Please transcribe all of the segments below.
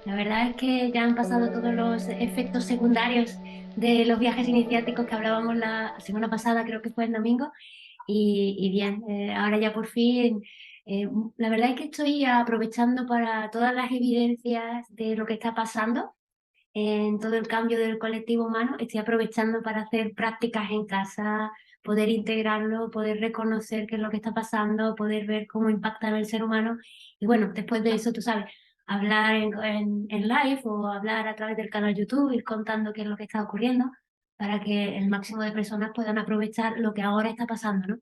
La verdad es que ya han pasado todos los efectos secundarios de los viajes iniciáticos que hablábamos la semana pasada, creo que fue el domingo, y bien, ahora ya por fin, la verdad es que estoy aprovechando para todas las evidencias de lo que está pasando en todo el cambio del colectivo humano, estoy aprovechando para hacer prácticas en casa, poder integrarlo, poder reconocer qué es lo que está pasando, poder ver cómo impacta en el ser humano. Y bueno, después de eso, tú sabes, hablar en live o hablar a través del canal YouTube, ir contando qué es lo que está ocurriendo para que el máximo de personas puedan aprovechar lo que ahora está pasando, ¿no?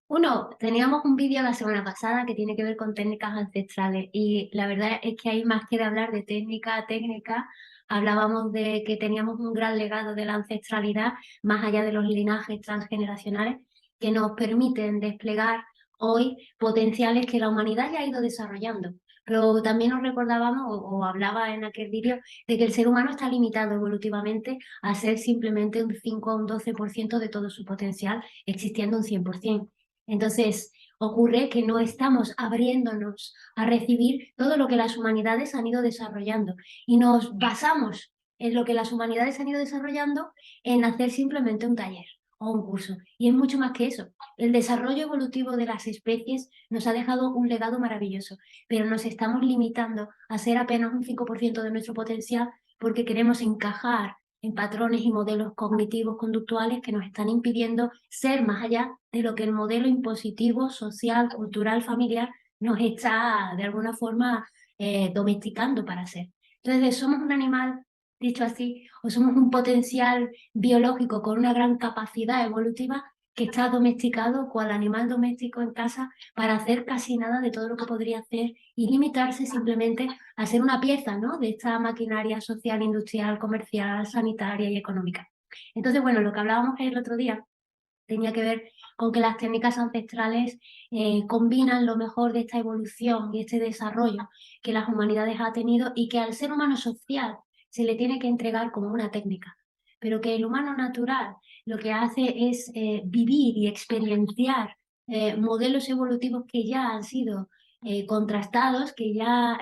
Uno, teníamos un vídeo la semana pasada que tiene que ver con técnicas ancestrales y la verdad es que ahí más que de hablar de técnica a técnica, hablábamos de que teníamos un gran legado de la ancestralidad, más allá de los linajes transgeneracionales, que nos permiten desplegar hoy potenciales que la humanidad ya ha ido desarrollando. Pero también nos recordábamos o hablaba en aquel vídeo de que el ser humano está limitado evolutivamente a ser simplemente un 5 o un 12% de todo su potencial, existiendo un 100%. Entonces, ocurre que no estamos abriéndonos a recibir todo lo que las humanidades han ido desarrollando y nos basamos en lo que las humanidades han ido desarrollando en hacer simplemente un taller o un curso. Y es mucho más que eso. El desarrollo evolutivo de las especies nos ha dejado un legado maravilloso, pero nos estamos limitando a ser apenas un 5% de nuestro potencial porque queremos encajar en patrones y modelos cognitivos conductuales que nos están impidiendo ser más allá de lo que el modelo impositivo, social, cultural, familiar nos está de alguna forma domesticando para ser. Entonces, somos un animal, dicho así, o somos un potencial biológico con una gran capacidad evolutiva que está domesticado cual animal doméstico en casa para hacer casi nada de todo lo que podría hacer y limitarse simplemente a ser una pieza, ¿no?, de esta maquinaria social, industrial, comercial, sanitaria y económica. Entonces, bueno, lo que hablábamos el otro día tenía que ver con que las técnicas ancestrales combinan lo mejor de esta evolución y este desarrollo que las humanidades han tenido y que al ser humano social se le tiene que entregar como una técnica, pero que el humano natural lo que hace es vivir y experienciar modelos evolutivos que ya han sido contrastados, que ya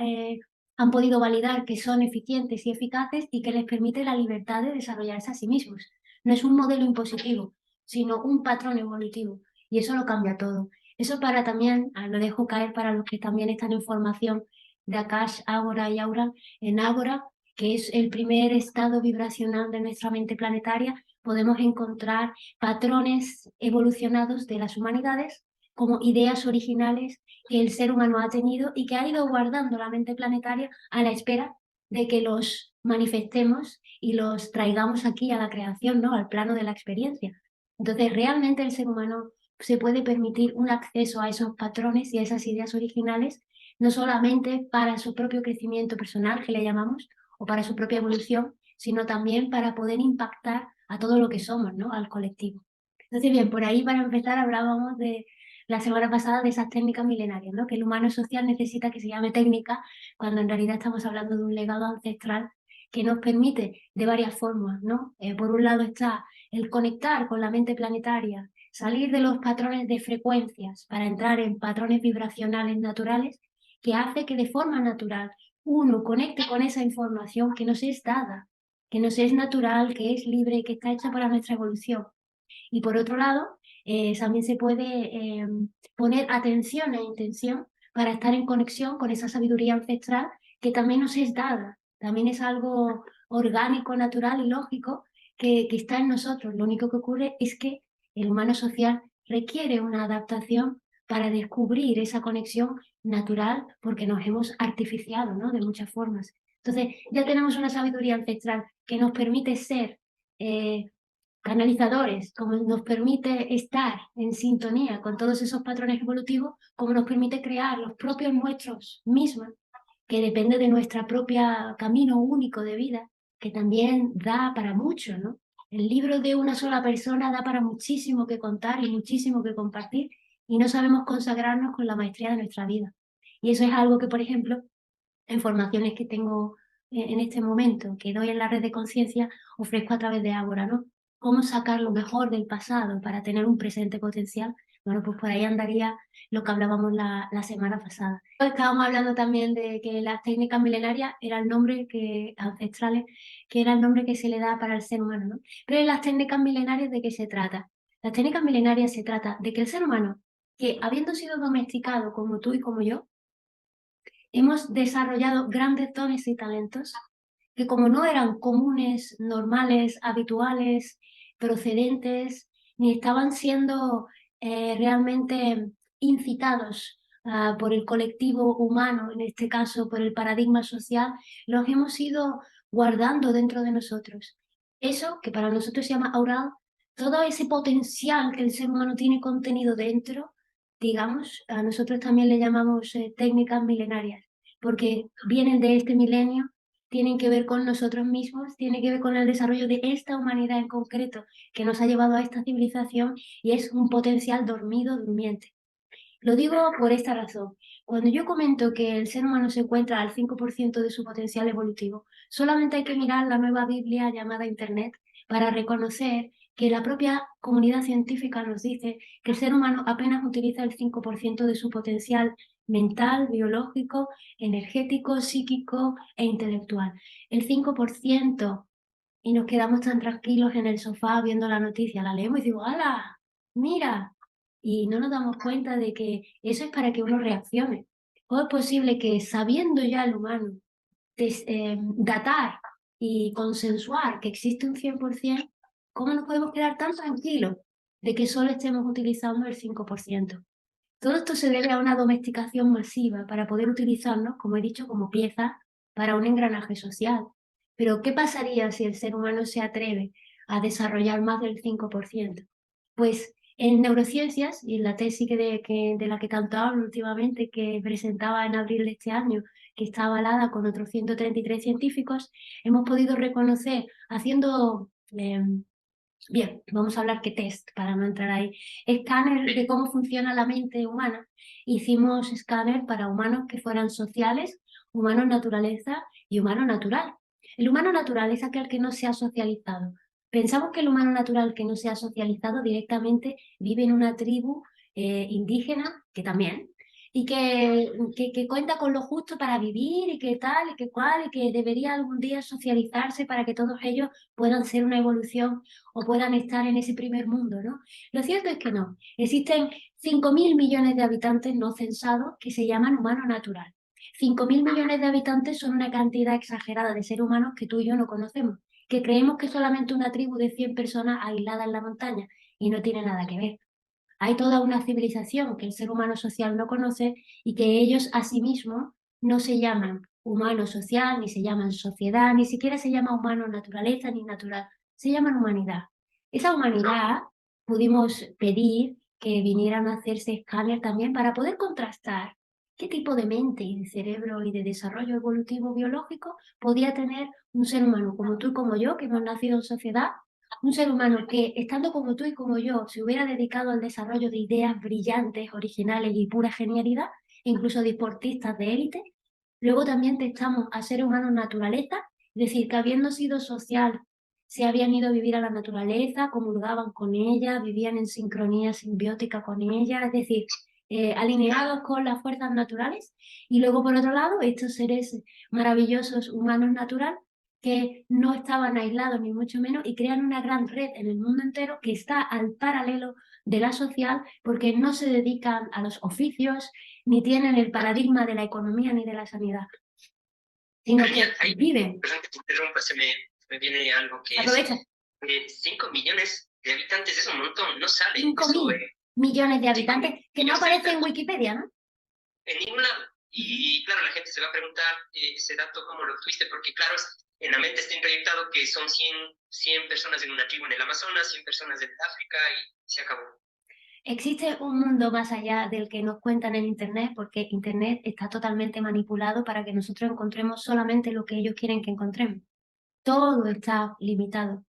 han podido validar que son eficientes y eficaces y que les permite la libertad de desarrollarse a sí mismos. No es un modelo impositivo, sino un patrón evolutivo. Y eso lo cambia todo. Eso para también, lo dejo caer para los que también están en formación de Akash, Ágora y Aura, en Ágora, que es el primer estado vibracional de nuestra mente planetaria, podemos encontrar patrones evolucionados de las humanidades como ideas originales que el ser humano ha tenido y que ha ido guardando la mente planetaria a la espera de que los manifestemos y los traigamos aquí a la creación, ¿no?, al plano de la experiencia. Entonces, realmente el ser humano se puede permitir un acceso a esos patrones y a esas ideas originales, no solamente para su propio crecimiento personal, que le llamamos, o para su propia evolución, sino también para poder impactar a todo lo que somos, ¿no?, al colectivo. Entonces, bien, por ahí para empezar hablábamos de la semana pasada de esas técnicas milenarias, ¿no?, que el humano social necesita que se llame técnica, cuando en realidad estamos hablando de un legado ancestral que nos permite de varias formas, ¿no? Por un lado está el conectar con la mente planetaria, salir de los patrones de frecuencias para entrar en patrones vibracionales naturales, que hace que de forma natural uno conecte con esa información que nos es dada, que nos es natural, que es libre y que está hecha para nuestra evolución. Y por otro lado, también se puede poner atención e intención para estar en conexión con esa sabiduría ancestral que también nos es dada, también es algo orgánico, natural y lógico que está en nosotros. Lo único que ocurre es que el humano social requiere una adaptación para descubrir esa conexión natural porque nos hemos artificiado, ¿no?, de muchas formas. Entonces, ya tenemos una sabiduría ancestral que nos permite ser eh, canalizadores, como nos permite estar en sintonía con todos esos patrones evolutivos, como nos permite crear los propios nuestros mismos, que depende de nuestra propia camino único de vida, que también da para mucho, ¿no? El libro de una sola persona da para muchísimo que contar y muchísimo que compartir, y no sabemos consagrarnos con la maestría de nuestra vida. Y eso es algo que, por ejemplo, en formaciones que tengo en este momento, que doy en la red de conciencia, ofrezco a través de Ágora, ¿no? Cómo sacar lo mejor del pasado para tener un presente potencial, Bueno, pues por ahí andaría lo que hablábamos la semana pasada. Estábamos hablando también de que las técnicas milenarias era el nombre que, ancestrales, que era el nombre que se le da para el ser humano, ¿no? Pero en las técnicas milenarias, ¿de qué se trata? Las técnicas milenarias se trata de que el ser humano, que habiendo sido domesticado como tú y como yo, hemos desarrollado grandes dones y talentos que como no eran comunes, normales, habituales, procedentes, ni estaban siendo realmente incitados por el colectivo humano, en este caso por el paradigma social, los hemos ido guardando dentro de nosotros. Eso, que para nosotros se llama aural, todo ese potencial que el ser humano tiene contenido dentro, digamos, a nosotros también le llamamos técnicas milenarias, porque vienen de este milenio, tienen que ver con nosotros mismos, tienen que ver con el desarrollo de esta humanidad en concreto que nos ha llevado a esta civilización y es un potencial dormido, durmiente. Lo digo por esta razón. Cuando yo comento que el ser humano se encuentra al 5% de su potencial evolutivo, solamente hay que mirar la nueva Biblia llamada Internet para reconocer que la propia comunidad científica nos dice que el ser humano apenas utiliza el 5% de su potencial mental, biológico, energético, psíquico e intelectual. El 5%, y nos quedamos tan tranquilos en el sofá viendo la noticia, la leemos y digo, ¡hala! ¡Mira! Y no nos damos cuenta de que eso es para que uno reaccione. ¿Cómo es posible que sabiendo ya el humano datar y consensuar que existe un 100%, cómo nos podemos quedar tan tranquilos de que solo estemos utilizando el 5%? Todo esto se debe a una domesticación masiva para poder utilizarnos, como he dicho, como pieza para un engranaje social. Pero, ¿qué pasaría si el ser humano se atreve a desarrollar más del 5%? Pues en neurociencias, y en la tesis de la que tanto hablo últimamente, que presentaba en abril de este año, que está avalada con otros 133 científicos, hemos podido reconocer, haciendo bien, vamos a hablar qué test para no entrar ahí. Escáner de cómo funciona la mente humana. Hicimos escáner para humanos que fueran sociales, humanos naturaleza y humano natural. El humano natural es aquel que no se ha socializado. Pensamos que el humano natural que no se ha socializado directamente vive en una tribu indígena, que también, y que cuenta con lo justo para vivir y que tal y que cual, y que debería algún día socializarse para que todos ellos puedan ser una evolución o puedan estar en ese primer mundo, ¿no? Lo cierto es que no. Existen 5.000 millones de habitantes no censados que se llaman humano natural. 5.000 millones de habitantes son una cantidad exagerada de seres humanos que tú y yo no conocemos, que creemos que es solamente una tribu de 100 personas aisladas en la montaña y no tiene nada que ver. Hay toda una civilización que el ser humano social no conoce y que ellos a sí mismos no se llaman humano social, ni se llaman sociedad, ni siquiera se llama humano naturaleza ni natural, se llaman humanidad. Esa humanidad pudimos pedir que vinieran a hacerse escáner también para poder contrastar qué tipo de mente y de cerebro y de desarrollo evolutivo biológico podía tener un ser humano como tú y como yo, que hemos nacido en sociedad, un ser humano que, estando como tú y como yo, se hubiera dedicado al desarrollo de ideas brillantes, originales y pura genialidad, incluso deportistas de élite. Luego también testamos a seres humanos naturaleza, es decir, que habiendo sido social, se habían ido a vivir a la naturaleza, comulgaban con ella, vivían en sincronía simbiótica con ella, es decir, alineados con las fuerzas naturales. Y luego, por otro lado, estos seres maravillosos humanos naturales que no estaban aislados ni mucho menos y crean una gran red en el mundo entero que está al paralelo de la social porque no se dedican a los oficios ni tienen el paradigma de la economía ni de la sanidad, sino que viven. Perdón que te interrumpa, me viene algo que Aprovecha. es 5 millones de habitantes, es un montón, no sale 5.000 millones de habitantes que no aparece en Wikipedia, ¿no? En ningún lado. Y claro, la gente se va a preguntar ese dato cómo lo tuviste, porque claro, en la mente está introyectado que son 100 personas en una tribu en el Amazonas, 100 personas en África y se acabó. Existe un mundo más allá del que nos cuentan en Internet, porque Internet está totalmente manipulado para que nosotros encontremos solamente lo que ellos quieren que encontremos. Todo está limitado.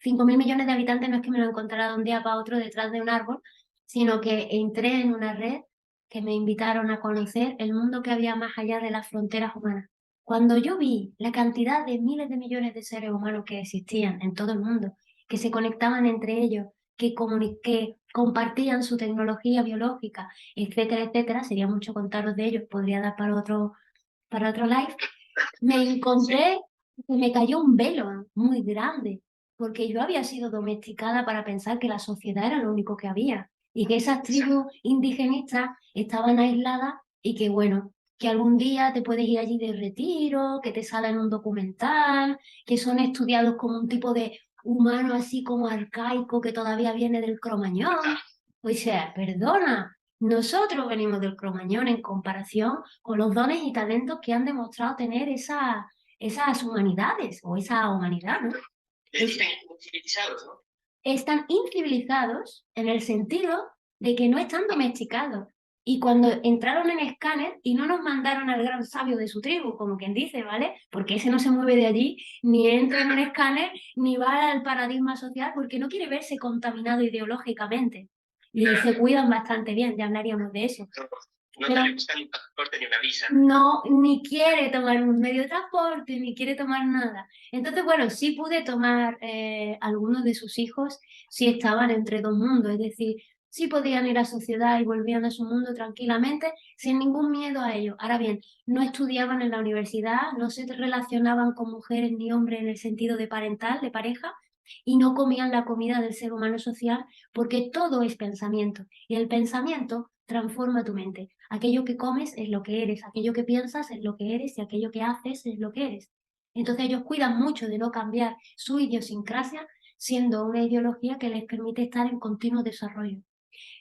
5.000 millones de habitantes no es que me lo encontrara de un día para otro detrás de un árbol, sino que entré en una red que me invitaron a conocer el mundo que había más allá de las fronteras humanas. Cuando yo vi la cantidad de miles de millones de seres humanos que existían en todo el mundo, que se conectaban entre ellos, que compartían su tecnología biológica, etcétera, etcétera. Sería mucho contaros de ellos, podría dar para otro live. Me Sí, encontré que me cayó un velo muy grande, porque yo había sido domesticada para pensar que la sociedad era lo único que había y que esas exacto. tribus indigenistas estaban aisladas y que, bueno, que algún día te puedes ir allí de retiro, que te sale en un documental, que son estudiados como un tipo de humano así como arcaico que todavía viene del Cromañón. O sea, perdona, nosotros venimos del Cromañón en comparación con los dones y talentos que han demostrado tener esas humanidades o esa humanidad, ¿no? Exacto. Les Es- dicen civilizados, ¿no? Están incivilizados en el sentido de que no están domesticados. Y cuando entraron en escáner y no nos mandaron al gran sabio de su tribu, como quien dice, ¿vale? Porque ese no se mueve de allí, ni entra en un escáner, ni va al paradigma social, porque no quiere verse contaminado ideológicamente. Y Claro, se cuidan bastante bien, ya hablaríamos de eso. no, no te le Pero buscan un pasaporte ni una visa. no, ni quiere tomar un medio de transporte, ni quiere tomar nada. Entonces, bueno, sí pude tomar algunos de sus hijos, sí estaban entre dos mundos, es decir, sí podían ir a sociedad y volvían a su mundo tranquilamente, sin ningún miedo a ello. Ahora bien, no estudiaban en la universidad, no se relacionaban con mujeres ni hombres en el sentido de parental, de pareja, y no comían la comida del ser humano social, porque todo es pensamiento, y el pensamiento transforma tu mente. Aquello que comes es lo que eres, aquello que piensas es lo que eres y aquello que haces es lo que eres. Entonces ellos cuidan mucho de no cambiar su idiosincrasia, siendo una ideología que les permite estar en continuo desarrollo.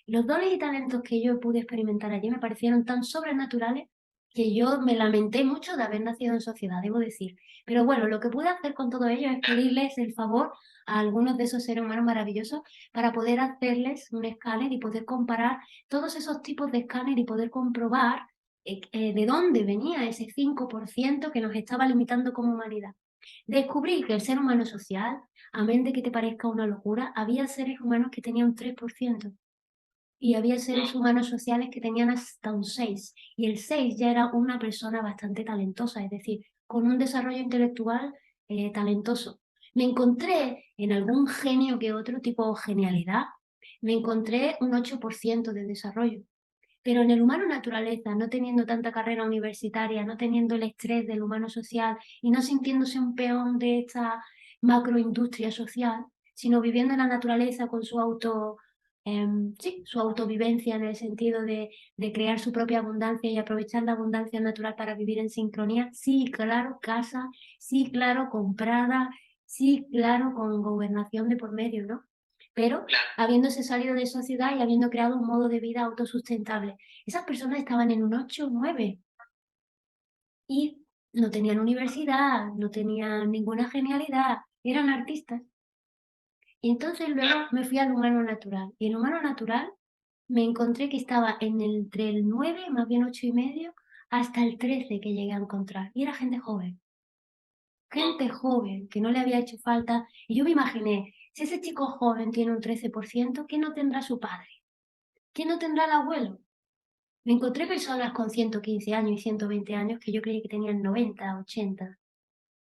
Los dones y talentos que yo pude experimentar allí me parecieron tan sobrenaturales que yo me lamenté mucho de haber nacido en sociedad, debo decir. Pero bueno, lo que pude hacer con todo ello es pedirles el favor a algunos de esos seres humanos maravillosos para poder hacerles un escáner y poder comparar todos esos tipos de escáner y poder comprobar de dónde venía ese 5% que nos estaba limitando como humanidad. Descubrí que el ser humano social, a menos de que te parezca una locura, había seres humanos que tenían un 3% y había seres No, humanos sociales que tenían hasta un 6 y el 6 ya era una persona bastante talentosa, es decir, con un desarrollo intelectual talentoso. Me encontré en algún genio que otro, tipo genialidad, me encontré un 8% de desarrollo. Pero en el humano naturaleza, no teniendo tanta carrera universitaria, no teniendo el estrés del humano social y no sintiéndose un peón de esta macroindustria social, sino viviendo en la naturaleza con su sí, su autovivencia en el sentido de crear su propia abundancia y aprovechar la abundancia natural para vivir en sincronía. Sí, claro, casa, sí, claro, comprada, sí, claro, con gobernación de por medio, ¿no? Pero claro. habiéndose salido de sociedad y habiendo creado un modo de vida autosustentable. Esas personas estaban en un 8 o 9 y no tenían universidad, no tenían ninguna genialidad, eran artistas. Y entonces luego me fui al humano natural. Y el humano natural me encontré que estaba entre el 9 más bien 8 y medio, hasta el 13 que llegué a encontrar. Y era gente joven, que no le había hecho falta. Y yo me imaginé, si ese chico joven tiene un 13%, ¿qué no tendrá su padre? ¿Qué no tendrá el abuelo? Me encontré personas con 115 años y 120 años que yo creía que tenían 90, 80.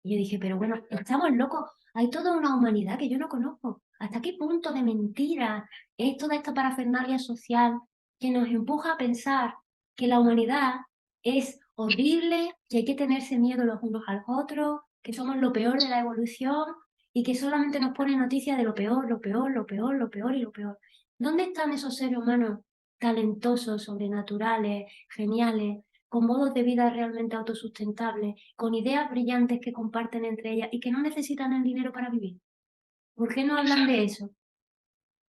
Y yo dije, pero bueno, estamos locos. Hay toda una humanidad que yo no conozco. ¿Hasta qué punto de mentira es toda esta parafernalia social que nos empuja a pensar que la humanidad es horrible, que hay que tenerse miedo los unos a los otros, que somos lo peor de la evolución y que solamente nos pone noticias de lo peor, lo peor, lo peor, lo peor y lo peor? ¿Dónde están esos seres humanos talentosos, sobrenaturales, geniales, con modos de vida realmente autosustentables, con ideas brillantes que comparten entre ellas y que no necesitan el dinero para vivir? ¿Por qué no hablan Exacto. de eso?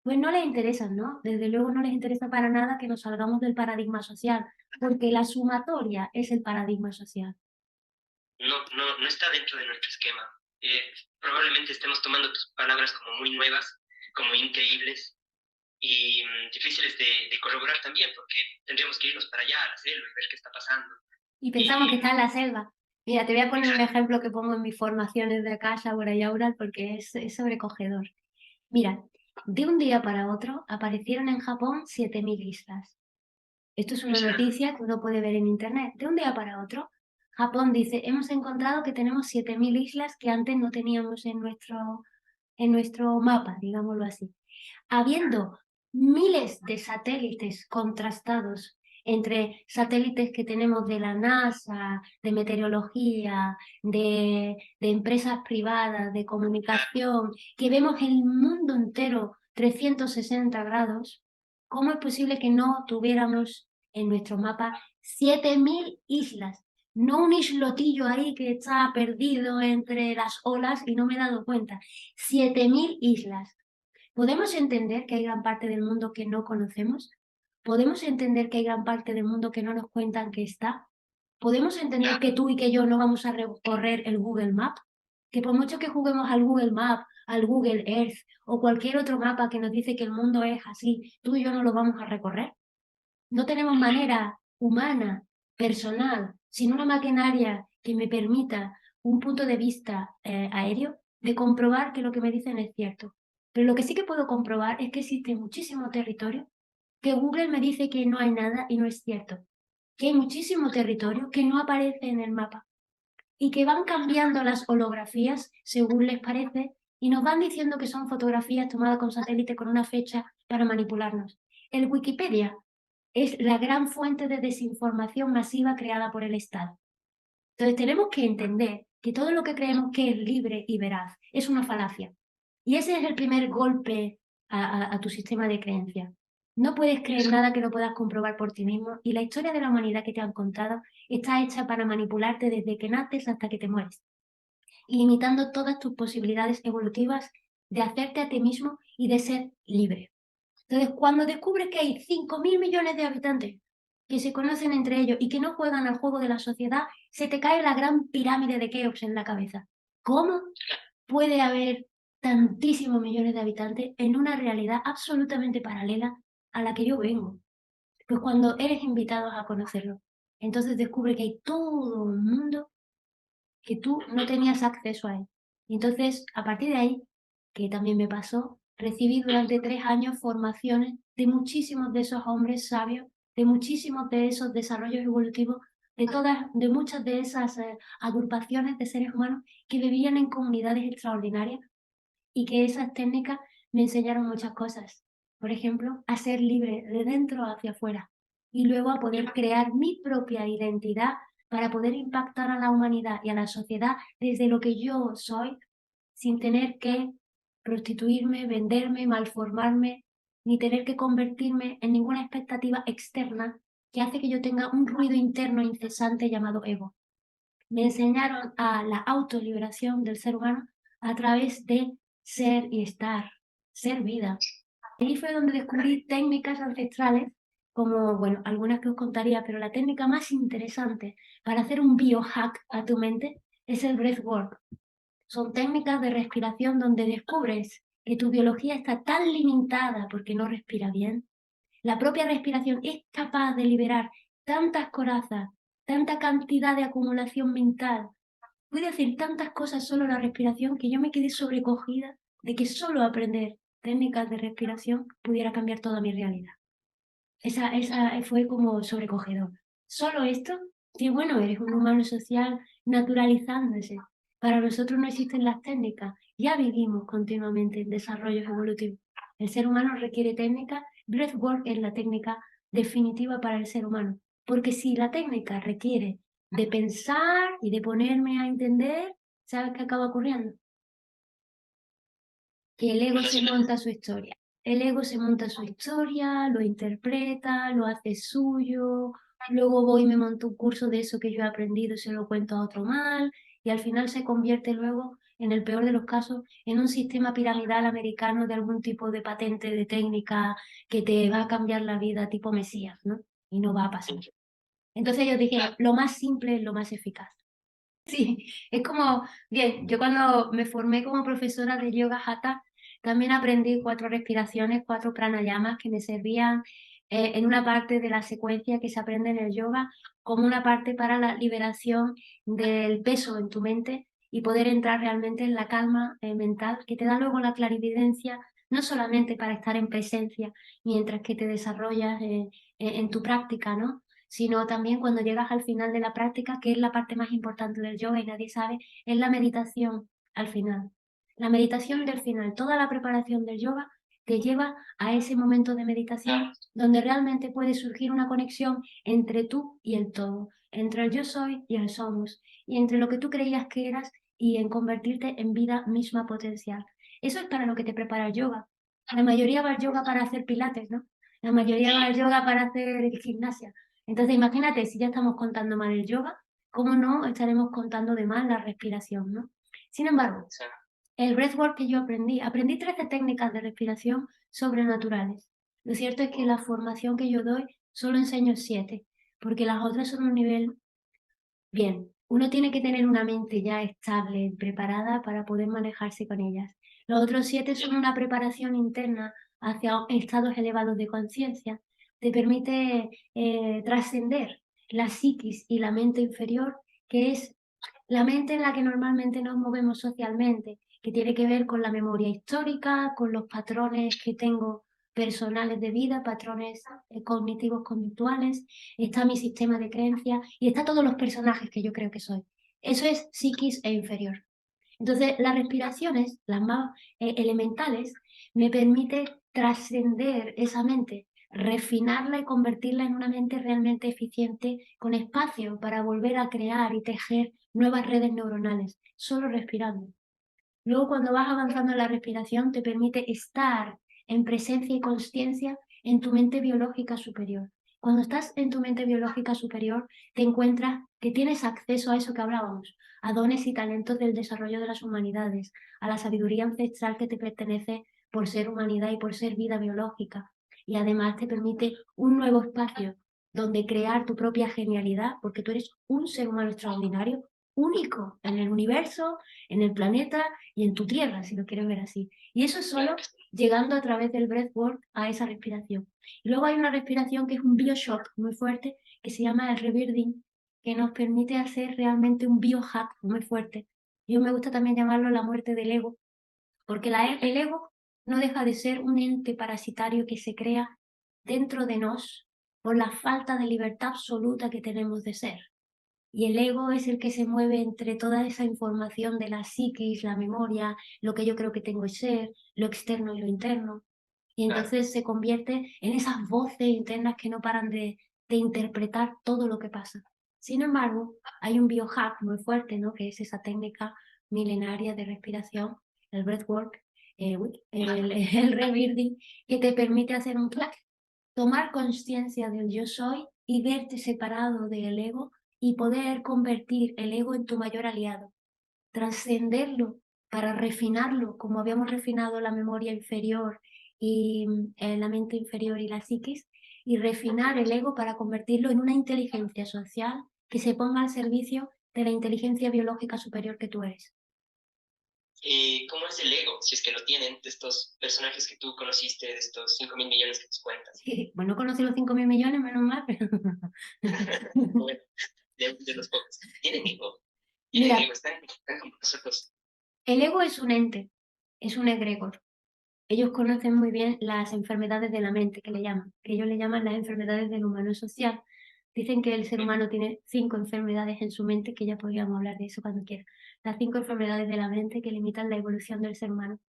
Pues no les interesa, ¿no? Desde luego no les interesa para nada que nos salgamos del paradigma social, porque la sumatoria es el paradigma social. No está dentro de nuestro esquema. Probablemente estemos tomando tus palabras como muy nuevas, como increíbles y difíciles de corroborar también, porque tendríamos que irnos para allá a la selva y ver qué está pasando. Y pensamos que Y está en la selva. Mira, te voy a poner un exacto, ejemplo que pongo en mis formaciones de acá, Shaura y Aural, porque es sobrecogedor. Mira, de un día para otro aparecieron en Japón 7.000 islas. Esto es una noticia que uno puede ver en internet. De un día para otro, Japón dice, hemos encontrado que tenemos 7.000 islas que antes no teníamos en nuestro mapa, digámoslo así. habiendo miles de satélites contrastados entre satélites que tenemos de la NASA, de meteorología, de empresas privadas, de comunicación, que vemos el mundo entero 360 grados, ¿cómo es posible que no tuviéramos en nuestro mapa 7.000 islas? No un islotillo ahí que está perdido entre las olas y no me he dado cuenta. 7.000 islas. ¿Podemos entender que hay gran parte del mundo que no conocemos? ¿Podemos entender que hay gran parte del mundo que no nos cuentan que está? ¿Podemos entender que tú y que yo no vamos a recorrer el Google Map? Que por mucho que juguemos al Google Map, al Google Earth o cualquier otro mapa que nos dice que el mundo es así, tú y yo no lo vamos a recorrer. No tenemos manera humana, personal, sin una maquinaria que me permita un punto de vista aéreo de comprobar que lo que me dicen es cierto. Pero lo que sí que puedo comprobar es que existe muchísimo territorio que Google me dice que no hay nada y no es cierto. Que hay muchísimo territorio que no aparece en el mapa y que van cambiando las holografías según les parece y nos van diciendo que son fotografías tomadas con satélite con una fecha para manipularnos. El Wikipedia es la gran fuente de desinformación masiva creada por el Estado. Entonces tenemos que entender que todo lo que creemos que es libre y veraz es una falacia. Y ese es el primer golpe a tu sistema de creencias. No puedes creer nada que no puedas comprobar por ti mismo y la historia de la humanidad que te han contado está hecha para manipularte desde que naces hasta que te mueres, limitando todas tus posibilidades evolutivas de hacerte a ti mismo y de ser libre. Entonces, cuando descubres que hay 5.000 millones de habitantes que se conocen entre ellos y que no juegan al juego de la sociedad, se te cae la gran pirámide de Keops en la cabeza. ¿Cómo puede haber tantísimos millones de habitantes en una realidad absolutamente paralela a la que yo vengo? Pues cuando eres invitado a conocerlo, entonces descubre que hay todo un mundo que tú no tenías acceso a él. Y entonces, a partir de ahí, que también me pasó, recibí durante 3 años formaciones de muchísimos de esos hombres sabios, de muchísimos de esos desarrollos evolutivos, de muchas de esas agrupaciones de seres humanos que vivían en comunidades extraordinarias y que esas técnicas me enseñaron muchas cosas. Por ejemplo, a ser libre de dentro hacia afuera y luego a poder crear mi propia identidad para poder impactar a la humanidad y a la sociedad desde lo que yo soy, sin tener que prostituirme, venderme, malformarme, ni tener que convertirme en ninguna expectativa externa que hace que yo tenga un ruido interno incesante llamado ego. Me enseñaron a la autoliberación del ser humano a través de ser y estar, ser vida. Ahí fue donde descubrí técnicas ancestrales, como, bueno, algunas que os contaría, pero la técnica más interesante para hacer un biohack a tu mente es el breathwork. Son técnicas de respiración donde descubres que tu biología está tan limitada porque no respira bien. La propia respiración es capaz de liberar tantas corazas, tanta cantidad de acumulación mental. Puede decir tantas cosas solo la respiración que yo me quedé sobrecogida de que solo aprender técnicas de respiración pudiera cambiar toda mi realidad. Esa fue como sobrecogedor. Solo esto, que bueno, eres un humano social naturalizándose. Para nosotros no existen las técnicas, ya vivimos continuamente en desarrollos evolutivos. El ser humano requiere técnica, breathwork es la técnica definitiva para el ser humano. Porque si la técnica requiere de pensar y de ponerme a entender, ¿sabes qué acaba ocurriendo? Que el ego se monta su historia. El ego se monta su historia, lo interpreta, lo hace suyo, luego voy y me monto un curso de eso que yo he aprendido y se lo cuento a otro mal, y al final se convierte luego, en el peor de los casos, en un sistema piramidal americano de algún tipo de patente, de técnica que te va a cambiar la vida tipo Mesías, ¿no? Y no va a pasar. Entonces yo dije, lo más simple es lo más eficaz. Sí, es como, bien, yo cuando me formé como profesora de yoga hatha, también aprendí 4 respiraciones, 4 pranayamas que me servían en una parte de la secuencia que se aprende en el yoga, como una parte para la liberación del peso en tu mente y poder entrar realmente en la calma mental, que te da luego la clarividencia, no solamente para estar en presencia mientras que te desarrollas en tu práctica, ¿no? Sino también cuando llegas al final de la práctica, que es la parte más importante del yoga y nadie sabe, es la meditación al final. La meditación del final, toda la preparación del yoga te lleva a ese momento de meditación donde realmente puede surgir una conexión entre tú y el todo, entre el yo soy y el somos, y entre lo que tú creías que eras y en convertirte en vida misma potencial. Eso es para lo que te prepara el yoga. La mayoría va al yoga para hacer pilates, ¿no? La mayoría va al yoga para hacer gimnasia. Entonces, imagínate, si ya estamos contando mal el yoga, ¿cómo no estaremos contando de mal la respiración, ¿no? Sin embargo, el breathwork que yo aprendí 13 técnicas de respiración sobrenaturales. Lo cierto es que la formación que yo doy solo enseño 7, porque las otras son un nivel. Bien, uno tiene que tener una mente ya estable, preparada para poder manejarse con ellas. Los otros 7 son una preparación interna hacia estados elevados de conciencia. Te permite trascender la psiquis y la mente inferior, que es la mente en la que normalmente nos movemos socialmente, que tiene que ver con la memoria histórica, con los patrones que tengo personales de vida, patrones cognitivos conductuales, está mi sistema de creencias y está todos los personajes que yo creo que soy. Eso es psiquis e inferior. Entonces, las respiraciones, las más elementales, me permite trascender esa mente, refinarla y convertirla en una mente realmente eficiente, con espacio para volver a crear y tejer nuevas redes neuronales, solo respirando. Luego, cuando vas avanzando en la respiración, te permite estar en presencia y consciencia en tu mente biológica superior. Cuando estás en tu mente biológica superior, te encuentras que tienes acceso a eso que hablábamos, a dones y talentos del desarrollo de las humanidades, a la sabiduría ancestral que te pertenece por ser humanidad y por ser vida biológica. Y además te permite un nuevo espacio donde crear tu propia genialidad, porque tú eres un ser humano extraordinario, único en el universo, en el planeta y en tu tierra, si lo quieres ver así. Y eso es solo llegando a través del breathwork a esa respiración. Y luego hay una respiración que es un bioshock muy fuerte, que se llama el rebirthing, que nos permite hacer realmente un biohack muy fuerte. Yo me gusta también llamarlo la muerte del ego, porque el ego no deja de ser un ente parasitario que se crea dentro de nos por la falta de libertad absoluta que tenemos de ser. Y el ego es el que se mueve entre toda esa información de la psiquis, la memoria, lo que yo creo que tengo que ser, lo externo y lo interno. Y entonces se convierte en esas voces internas que no paran de interpretar todo lo que pasa. Sin embargo, hay un biohack muy fuerte, ¿no? Que es esa técnica milenaria de respiración, el breathwork, el rebirthing, que te permite hacer un clac, tomar conciencia del yo soy y verte separado del ego y poder convertir el ego en tu mayor aliado, trascenderlo para refinarlo, como habíamos refinado la memoria inferior y la mente inferior y la psiquis, y refinar el ego para convertirlo en una inteligencia social que se ponga al servicio de la inteligencia biológica superior que tú eres. ¿Cómo es el ego, si es que lo tienen, de estos personajes que tú conociste, de estos 5.000 millones que nos cuentas? Bueno, conocí los 5.000 millones, menos mal, pero... Bueno, de los pocos. ¿Tienen ego? ¿Tienen Mira, ego? Están como nosotros. el ego es un ente, es un egregor. Ellos conocen muy bien las enfermedades de la mente, que le llaman, que ellos le llaman las enfermedades del humano social. Dicen que el ser humano tiene 5 enfermedades en su mente, que ya podríamos hablar de eso cuando quiera. Las 5 enfermedades de la mente que limitan la evolución del ser humano.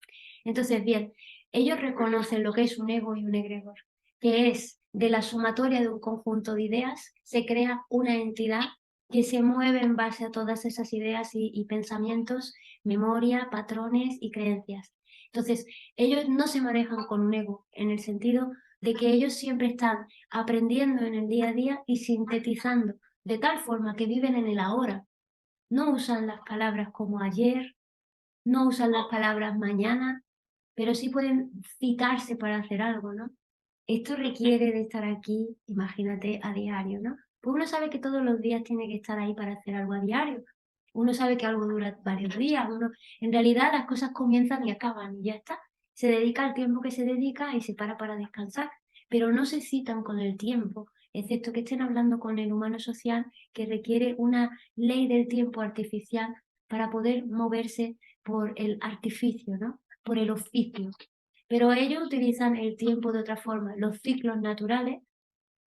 Entonces, bien, ellos reconocen lo que es un ego y un egregor, que es de la sumatoria de un conjunto de ideas, se crea una entidad que se mueve en base a todas esas ideas y pensamientos, memoria, patrones y creencias. Entonces, ellos no se manejan con un ego, en el sentido de que ellos siempre están aprendiendo en el día a día y sintetizando de tal forma que viven en el ahora. No usan las palabras como ayer, no usan las palabras mañana, pero sí pueden citarse para hacer algo, ¿no? Esto requiere de estar aquí, imagínate, a diario, ¿no? Pues uno sabe que todos los días tiene que estar ahí para hacer algo a diario. Uno sabe que algo dura varios días. En realidad las cosas comienzan y acaban y ya está. Se dedica al tiempo que se dedica y se para descansar. Pero no se citan con el tiempo, excepto que estén hablando con el humano social que requiere una ley del tiempo artificial para poder moverse por el artificio, ¿no? Por el oficio. Pero ellos utilizan el tiempo de otra forma, los ciclos naturales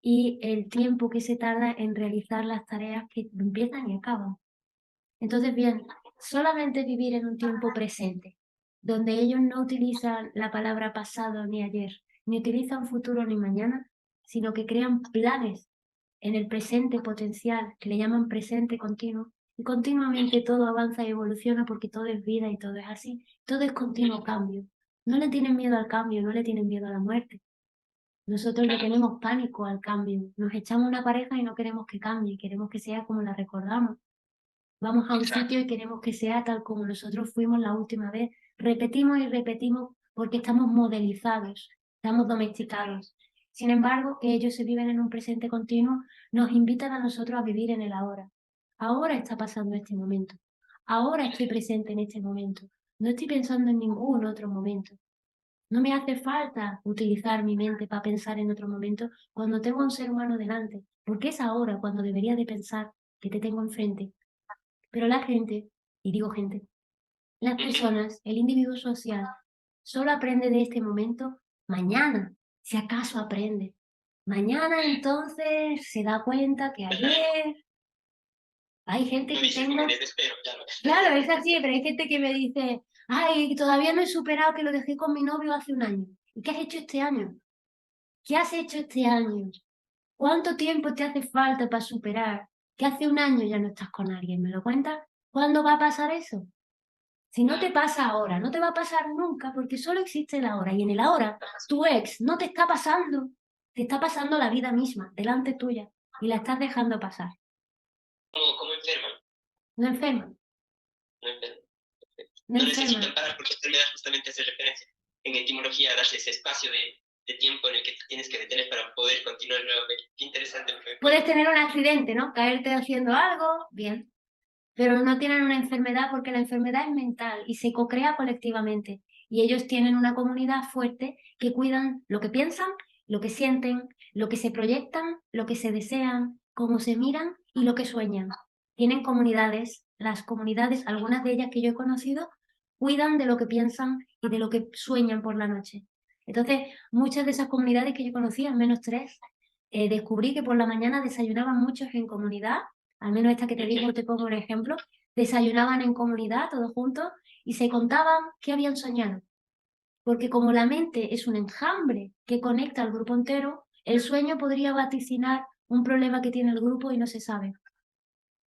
y el tiempo que se tarda en realizar las tareas que empiezan y acaban. Entonces, bien, solamente vivir en un tiempo presente, donde ellos no utilizan la palabra pasado ni ayer, ni utilizan futuro ni mañana, sino que crean planes en el presente potencial, que le llaman presente continuo, y continuamente todo avanza y evoluciona porque todo es vida y todo es así, todo es continuo cambio. No le tienen miedo al cambio, no le tienen miedo a la muerte. Nosotros le tenemos pánico al cambio. Nos echamos una pareja y no queremos que cambie, queremos que sea como la recordamos. Vamos a un sitio y queremos que sea tal como nosotros fuimos la última vez. Repetimos y repetimos porque estamos modelizados, estamos domesticados. Sin embargo, que ellos se viven en un presente continuo, nos invitan a nosotros a vivir en el ahora. Ahora está pasando este momento. Ahora estoy presente en este momento. No estoy pensando en ningún otro momento. No me hace falta utilizar mi mente para pensar en otro momento cuando tengo a un ser humano delante, porque es ahora cuando debería de pensar que te tengo enfrente. Pero la gente, y digo gente, las personas, el individuo social, solo aprende de este momento mañana, si acaso aprende. Mañana entonces se da cuenta que ayer hay gente No que dices tengo... como desespero, claro. Claro, es así, pero hay gente que me dice, ay, todavía no he superado que lo dejé con mi novio hace un año. ¿Y qué has hecho este año? ¿Qué has hecho este año? ¿Cuánto tiempo te hace falta para superar que hace un año ya no estás con alguien? ¿Me lo cuentas? ¿Cuándo va a pasar eso? Si no te pasa ahora, no te va a pasar nunca porque solo existe el ahora. Y en el ahora, tu ex no te está pasando, te está pasando la vida misma, delante tuya, y la estás dejando pasar. Como enferman, No enferma, no enferman. no No enferma. necesitan parar porque enfermedad justamente hace referencia en etimología a darse ese espacio de tiempo en el que te tienes que detener para poder continuar nuevamente. Qué interesante lo que me Puedes cuentas. tener un accidente, ¿no? Caerte haciendo algo, bien, pero no tienen una enfermedad porque la enfermedad es mental y se co-crea colectivamente. Y ellos tienen una comunidad fuerte que cuidan lo que piensan, lo que sienten, lo que se proyectan, lo que se desean, cómo se miran y lo que sueñan. Tienen comunidades, las comunidades, algunas de ellas que yo he conocido, cuidan de lo que piensan y de lo que sueñan por la noche. Entonces, muchas de esas comunidades que yo conocía, al menos tres, descubrí que por la mañana desayunaban muchos en comunidad, al menos esta que te digo, te pongo un ejemplo, desayunaban en comunidad, todos juntos, y se contaban qué habían soñado. Porque como la mente es un enjambre que conecta al grupo entero, el sueño podría vaticinar un problema que tiene el grupo y no se sabe.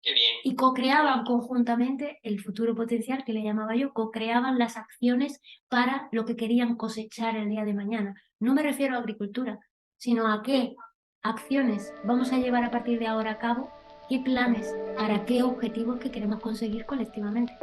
Qué bien. Y co-creaban conjuntamente el futuro potencial, que le llamaba yo, co-creaban las acciones para lo que querían cosechar el día de mañana. No me refiero a agricultura, sino a qué acciones vamos a llevar a partir de ahora a cabo, qué planes, para qué objetivos que queremos conseguir colectivamente.